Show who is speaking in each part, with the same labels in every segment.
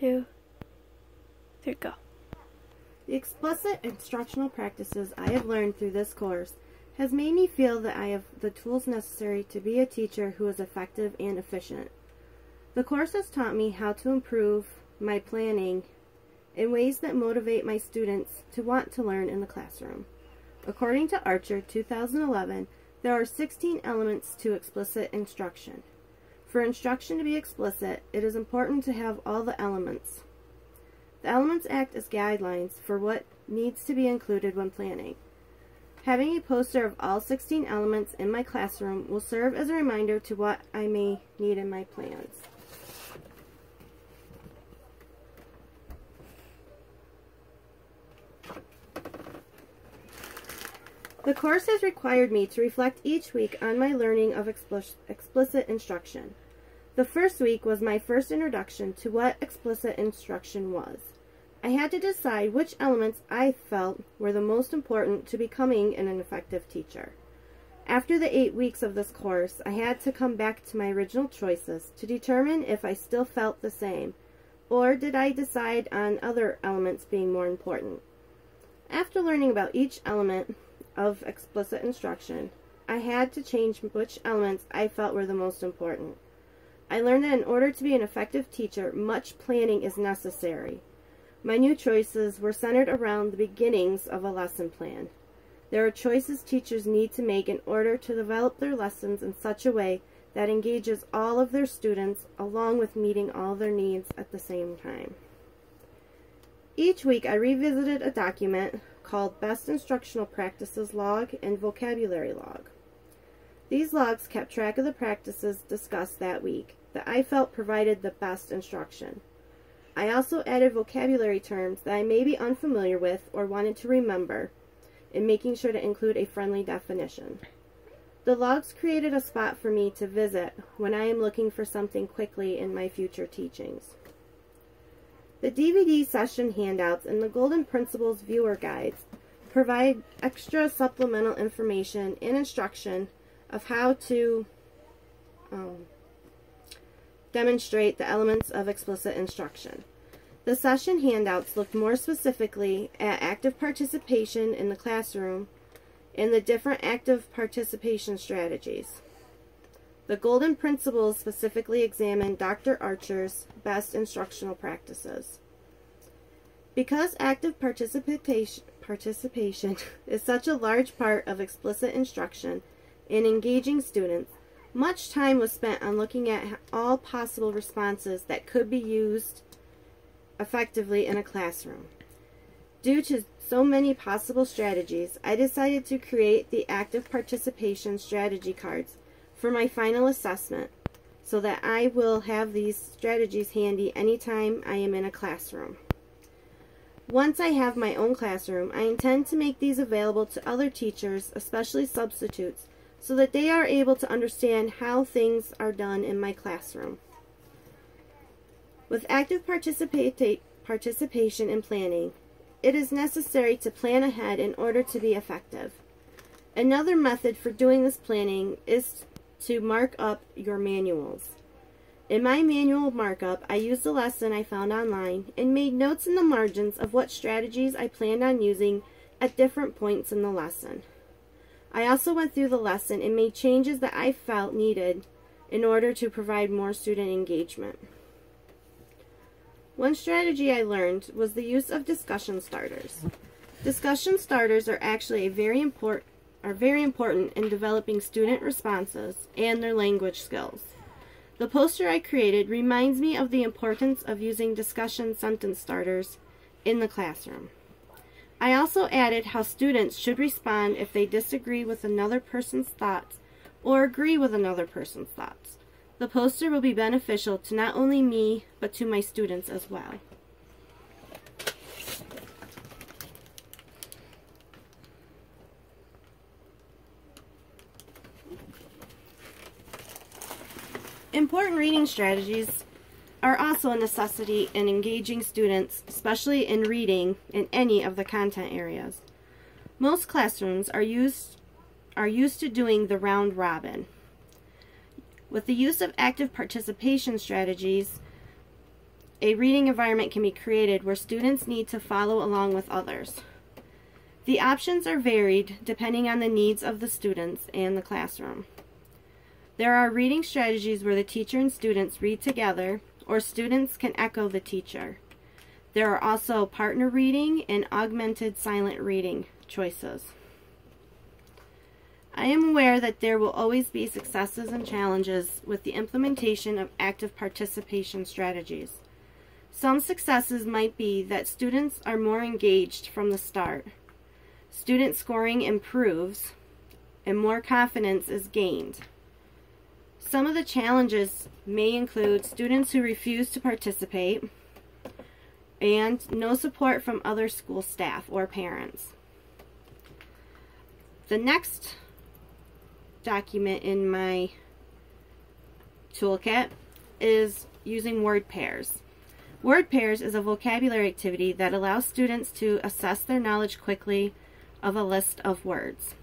Speaker 1: 2, 3, go.
Speaker 2: The explicit instructional practices I have learned through this course has made me feel that I have the tools necessary to be a teacher who is effective and efficient. The course has taught me how to improve my planning in ways that motivate my students to want to learn in the classroom. According to Archer 2011, there are 16 elements to explicit instruction. For instruction to be explicit, it is important to have all the elements. The elements act as guidelines for what needs to be included when planning. Having a poster of all 16 elements in my classroom will serve as a reminder to what I may need in my plans. The course has required me to reflect each week on my learning of explicit instruction. The first week was my first introduction to what explicit instruction was. I had to decide which elements I felt were the most important to becoming an effective teacher. After the 8 weeks of this course, I had to come back to my original choices to determine if I still felt the same, or did I decide on other elements being more important. After learning about each element of explicit instruction, I had to change which elements I felt were the most important. I learned that in order to be an effective teacher, much planning is necessary. My new choices were centered around the beginnings of a lesson plan. There are choices teachers need to make in order to develop their lessons in such a way that engages all of their students along with meeting all their needs at the same time. Each week I revisited a document called Best Instructional Practices Log and Vocabulary Log. These logs kept track of the practices discussed that week that I felt provided the best instruction. I also added vocabulary terms that I may be unfamiliar with or wanted to remember, and making sure to include a friendly definition. The logs created a spot for me to visit when I am looking for something quickly in my future teachings. The DVD session handouts and the Golden Principles viewer guides provide extra supplemental information and instruction of how to demonstrate the elements of explicit instruction. The session handouts looked more specifically at active participation in the classroom and the different active participation strategies. The Golden Principles specifically examined Dr. Archer's best instructional practices. Because active participation is such a large part of explicit instruction in engaging students, much time was spent on looking at all possible responses that could be used effectively in a classroom. Due to so many possible strategies, I decided to create the active participation strategy cards for my final assessment so that I will have these strategies handy anytime I am in a classroom. Once I have my own classroom, I intend to make these available to other teachers, especially substitutes, so that they are able to understand how things are done in my classroom. With active participation in planning, it is necessary to plan ahead in order to be effective. Another method for doing this planning is to mark up your manuals. In my manual markup, I used a lesson I found online and made notes in the margins of what strategies I planned on using at different points in the lesson. I also went through the lesson and made changes that I felt needed in order to provide more student engagement. One strategy I learned was the use of discussion starters. Discussion starters are actually very important in developing student responses and their language skills. The poster I created reminds me of the importance of using discussion sentence starters in the classroom. I also added how students should respond if they disagree with another person's thoughts or agree with another person's thoughts. The poster will be beneficial to not only me, but to my students as well. Important reading strategies are also a necessity in engaging students, especially in reading in any of the content areas. Most classrooms are used to doing the round robin. With the use of active participation strategies, a reading environment can be created where students need to follow along with others. The options are varied depending on the needs of the students and the classroom. There are reading strategies where the teacher and students read together, or students can echo the teacher. There are also partner reading and augmented silent reading choices. I am aware that there will always be successes and challenges with the implementation of active participation strategies. Some successes might be that students are more engaged from the start. Student scoring improves and more confidence is gained. Some of the challenges may include students who refuse to participate and no support from other school staff or parents. The next document in my toolkit is using word pairs. Word pairs is a vocabulary activity that allows students to assess their knowledge quickly of a list of words.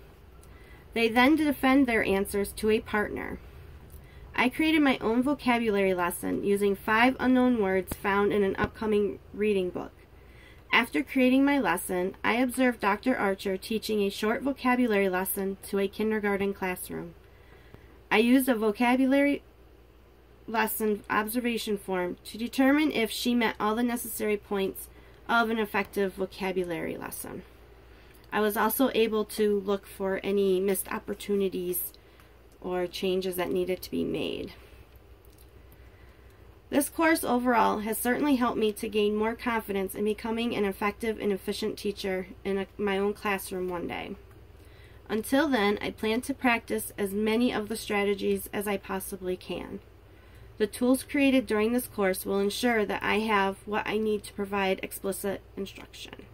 Speaker 2: They then defend their answers to a partner. I created my own vocabulary lesson using 5 unknown words found in an upcoming reading book. After creating my lesson, I observed Dr. Archer teaching a short vocabulary lesson to a kindergarten classroom. I used a vocabulary lesson observation form to determine if she met all the necessary points of an effective vocabulary lesson. I was also able to look for any missed opportunities or changes that needed to be made. This course overall has certainly helped me to gain more confidence in becoming an effective and efficient teacher in my own classroom one day. Until then, I plan to practice as many of the strategies as I possibly can. The tools created during this course will ensure that I have what I need to provide explicit instruction.